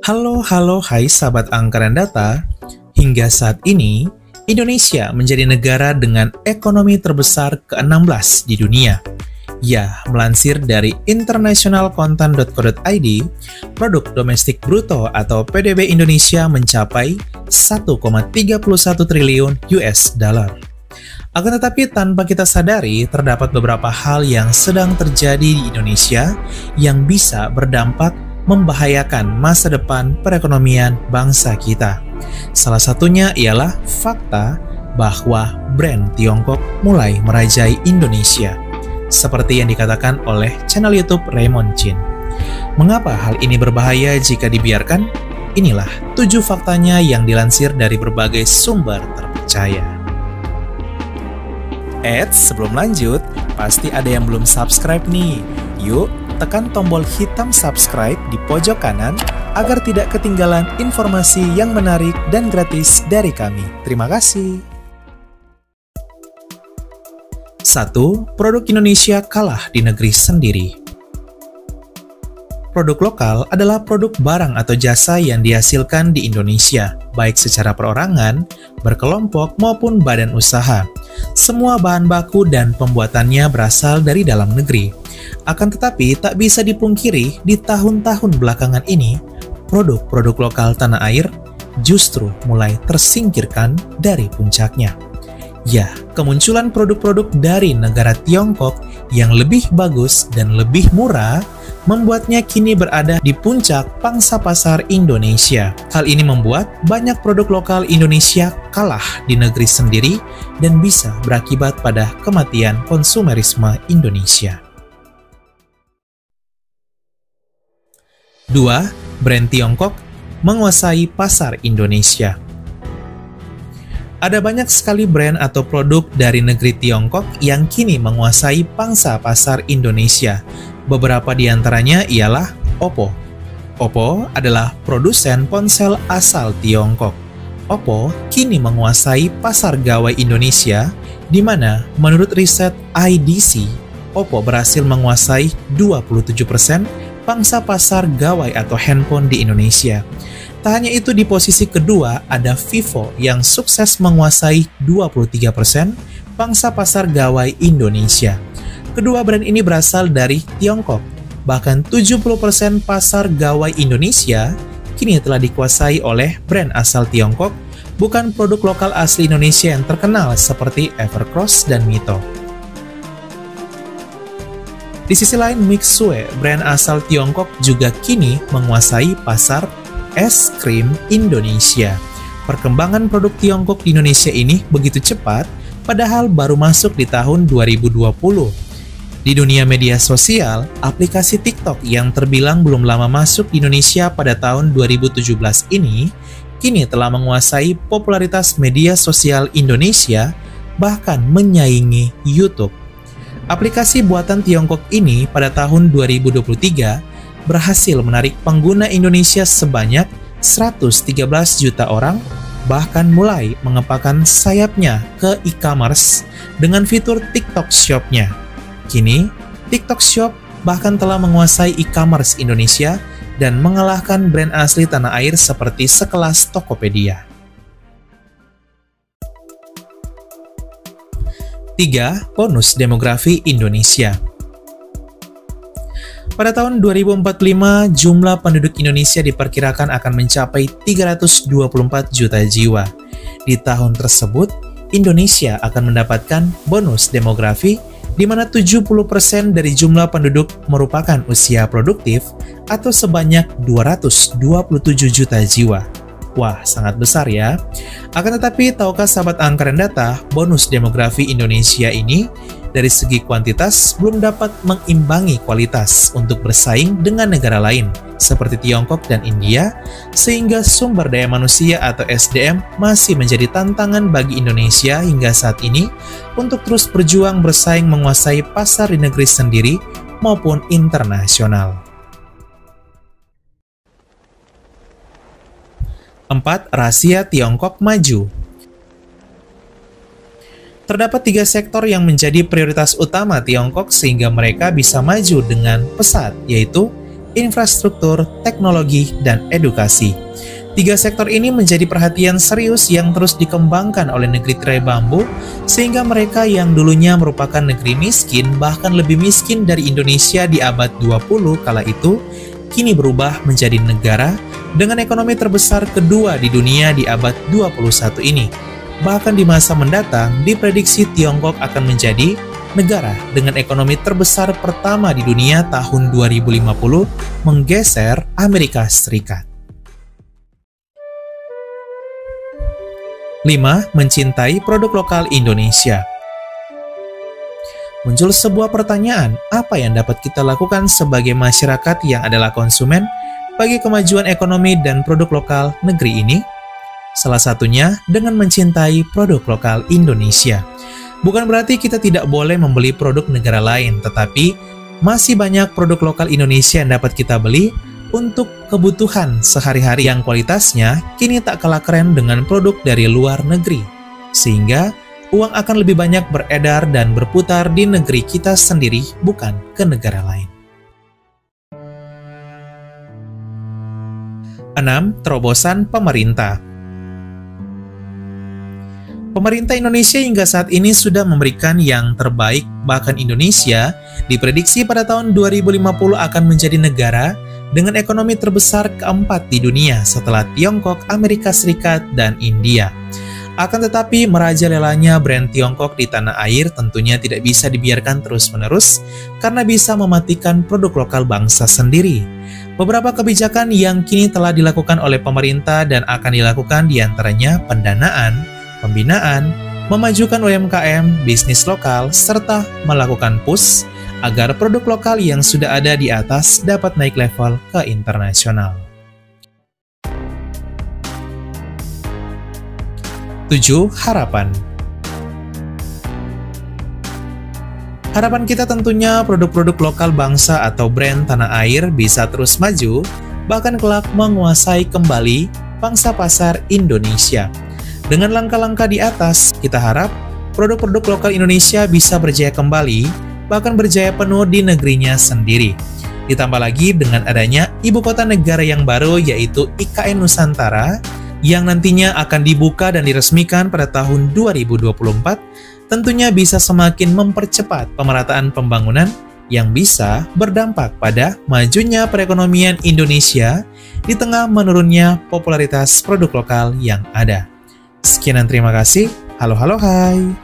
Hai sahabat angka dan data. Hingga saat ini, Indonesia menjadi negara dengan ekonomi terbesar ke-16 di dunia. Ya, melansir dari internationalcontent.co.id, produk domestik bruto atau PDB Indonesia mencapai 1,31 triliun US dollar. Akan tetapi tanpa kita sadari, terdapat beberapa hal yang sedang terjadi di Indonesia yang bisa berdampak membahayakan masa depan perekonomian bangsa kita. Salah satunya ialah fakta bahwa brand Tiongkok mulai merajai Indonesia, seperti yang dikatakan oleh channel YouTube Raymond Chin. Mengapa hal ini berbahaya jika dibiarkan? Inilah 7 faktanya yang dilansir dari berbagai sumber terpercaya. Sebelum lanjut, pasti ada yang belum subscribe nih. Yuk, tekan tombol hitam subscribe di pojok kanan agar tidak ketinggalan informasi yang menarik dan gratis dari kami. Terima kasih. 1. Produk Indonesia kalah di negeri sendiri. Produk lokal adalah produk barang atau jasa yang dihasilkan di Indonesia, baik secara perorangan, berkelompok, maupun badan usaha. Semua bahan baku dan pembuatannya berasal dari dalam negeri. Akan tetapi, tak bisa dipungkiri di tahun-tahun belakangan ini, produk-produk lokal tanah air justru mulai tersingkirkan dari puncaknya. Ya, kemunculan produk-produk dari negara Tiongkok yang lebih bagus dan lebih murah membuatnya kini berada di puncak pangsa pasar Indonesia. Hal ini membuat banyak produk lokal Indonesia kalah di negeri sendiri dan bisa berakibat pada kematian konsumerisme Indonesia. 2. Brand Tiongkok menguasai pasar Indonesia. Ada banyak sekali brand atau produk dari negeri Tiongkok yang kini menguasai pangsa pasar Indonesia. Beberapa di antaranya ialah Oppo. Oppo adalah produsen ponsel asal Tiongkok. Oppo kini menguasai pasar gawai Indonesia, di mana menurut riset IDC, Oppo berhasil menguasai 27% pangsa pasar gawai atau handphone di Indonesia. Tak hanya itu, di posisi kedua ada Vivo yang sukses menguasai 23% pangsa pasar gawai Indonesia. Kedua brand ini berasal dari Tiongkok. Bahkan 70% pasar gawai Indonesia kini telah dikuasai oleh brand asal Tiongkok, bukan produk lokal asli Indonesia yang terkenal seperti Evercross dan Mito. Di sisi lain, Mixue, brand asal Tiongkok, juga kini menguasai pasar es krim Indonesia. Perkembangan produk Tiongkok di Indonesia ini begitu cepat, padahal baru masuk di tahun 2020. Di dunia media sosial, aplikasi TikTok yang terbilang belum lama masuk di Indonesia pada tahun 2017 ini, kini telah menguasai popularitas media sosial Indonesia, bahkan menyaingi YouTube. Aplikasi buatan Tiongkok ini pada tahun 2023 berhasil menarik pengguna Indonesia sebanyak 113 juta orang, bahkan mulai mengepakkan sayapnya ke e-commerce dengan fitur TikTok Shop-nya. Kini, TikTok Shop bahkan telah menguasai e-commerce Indonesia dan mengalahkan brand asli tanah air seperti sekelas Tokopedia. 3. Bonus demografi Indonesia. Pada tahun 2045, jumlah penduduk Indonesia diperkirakan akan mencapai 324 juta jiwa. Di tahun tersebut, Indonesia akan mendapatkan bonus demografi di mana 70% dari jumlah penduduk merupakan usia produktif atau sebanyak 227 juta jiwa. Wah, sangat besar ya. Akan tetapi, tahukah sahabat angka dan data, bonus demografi Indonesia ini dari segi kuantitas belum dapat mengimbangi kualitas untuk bersaing dengan negara lain seperti Tiongkok dan India, sehingga sumber daya manusia atau SDM masih menjadi tantangan bagi Indonesia hingga saat ini untuk terus berjuang bersaing menguasai pasar di negeri sendiri maupun internasional. 4. Rahasia Tiongkok maju. Terdapat 3 sektor yang menjadi prioritas utama Tiongkok sehingga mereka bisa maju dengan pesat, yaitu infrastruktur, teknologi, dan edukasi. Tiga sektor ini menjadi perhatian serius yang terus dikembangkan oleh negeri tirai bambu, sehingga mereka yang dulunya merupakan negeri miskin, bahkan lebih miskin dari Indonesia di abad 20 kala itu, kini berubah menjadi negara dengan ekonomi terbesar kedua di dunia di abad 21 ini. Bahkan di masa mendatang, diprediksi Tiongkok akan menjadi negara dengan ekonomi terbesar pertama di dunia tahun 2050, menggeser Amerika Serikat. 5. Mencintai produk lokal Indonesia. Muncul sebuah pertanyaan, apa yang dapat kita lakukan sebagai masyarakat yang adalah konsumen bagi kemajuan ekonomi dan produk lokal negeri ini? Salah satunya dengan mencintai produk lokal Indonesia. Bukan berarti kita tidak boleh membeli produk negara lain, tetapi masih banyak produk lokal Indonesia yang dapat kita beli untuk kebutuhan sehari-hari yang kualitasnya kini tak kalah keren dengan produk dari luar negeri. Sehingga uang akan lebih banyak beredar dan berputar di negeri kita sendiri, bukan ke negara lain. 6. Terobosan pemerintah. Pemerintah Indonesia hingga saat ini sudah memberikan yang terbaik, bahkan Indonesia diprediksi pada tahun 2050 akan menjadi negara dengan ekonomi terbesar keempat di dunia setelah Tiongkok, Amerika Serikat, dan India. Akan tetapi, merajalelanya brand Tiongkok di tanah air tentunya tidak bisa dibiarkan terus-menerus karena bisa mematikan produk lokal bangsa sendiri. Beberapa kebijakan yang kini telah dilakukan oleh pemerintah dan akan dilakukan diantaranya pendanaan, pembinaan, memajukan UMKM, bisnis lokal, serta melakukan push agar produk lokal yang sudah ada di atas dapat naik level ke internasional. 7. Harapan. Harapan kita tentunya produk-produk lokal bangsa atau brand tanah air bisa terus maju, bahkan kelak menguasai kembali pangsa pasar Indonesia. Dengan langkah-langkah di atas, kita harap produk-produk lokal Indonesia bisa berjaya kembali, bahkan berjaya penuh di negerinya sendiri. Ditambah lagi dengan adanya ibu kota negara yang baru yaitu IKN Nusantara yang nantinya akan dibuka dan diresmikan pada tahun 2024, tentunya bisa semakin mempercepat pemerataan pembangunan yang bisa berdampak pada majunya perekonomian Indonesia di tengah menurunnya popularitas produk lokal yang ada. Sekian dan terima kasih. Halo, hai.